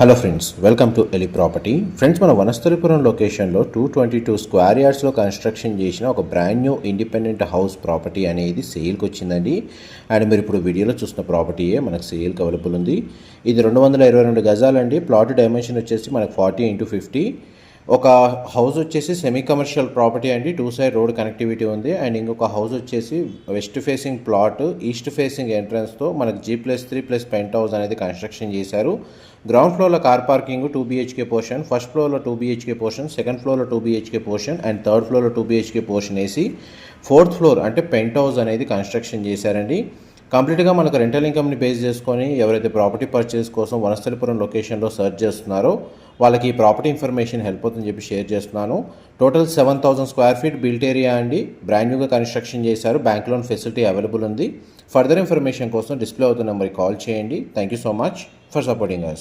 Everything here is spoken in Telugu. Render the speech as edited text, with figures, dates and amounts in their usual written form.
Hello friends, welcome to Eli property. Friends, మన వనస్థలిపురం లొకేషన్లో 222 స్క్వేర్ యార్డ్స్లో కన్స్ట్రక్షన్ చేసిన ఒక brand new independent house property అనేది సేల్కి వచ్చిందండి. అండ్ మీరు ఇప్పుడు వీడియోలో చూసిన ప్రాపర్టీయే మనకు సేల్కి అవైలబుల్ ఉంది. ఇది 222 గజాలండి. ప్లాట్ డైమెన్షన్ వచ్చేసి మనకు 40x50. ఒక హౌస్ వచ్చేసి సెమీ కమర్షియల్ ప్రాపర్టీ అండి. 2 సైడ్ రోడ్ కనెక్టివిటీ ఉంది. అండ్ ఇంకొక హౌస్ వచ్చేసి west facing plot, east facing ఎంట్రన్స్తో మనకు G+3+ పెంట్ హౌస్ అనేది కన్స్ట్రక్షన్ చేశారు. గ్రౌండ్ ఫ్లోర్లో car parking 2 BHK portion, first ఫ్లోర్లో 2 BHK పోర్షన్, సెకండ్ ఫ్లోర్లో 2 BHK పోర్షన్ అండ్ థర్డ్ ఫ్లోర్లో 2 BHK పోర్షన్ వేసి ఫోర్త్ ఫ్లోర్ అంటే పెంట్ హౌస్ అనేది కన్స్ట్రక్షన్ చేశారండి. కంప్లీట్గా మనకు రెంటల్ ఇన్కమ్ని బేస్ చేసుకొని ఎవరైతే ప్రాపర్టీ పర్చేస్ కోసం వనస్థలిపురం లొకేషన్లో సర్చ్ చేస్తున్నారో వాళ్ళకి ఈ ప్రాపర్టీ ఇన్ఫర్మేషన్ హెల్ప్ అవుతుందని చెప్పి షేర్ చేస్తున్నాను. Total 7,000 square feet built area అండి. బ్రాండ్ న్యూగా కన్స్ట్రక్షన్ చేశారు. బ్యాంక్ లోన్ ఫెసిలిటీ అవైలబుల్ ఉంది. ఫర్దర్ ఇన్ఫర్మేషన్ కోసం డిస్ప్లే అవుతున్న నెంబర్కి కాల్ చేయండి. Thank you so much for supporting us.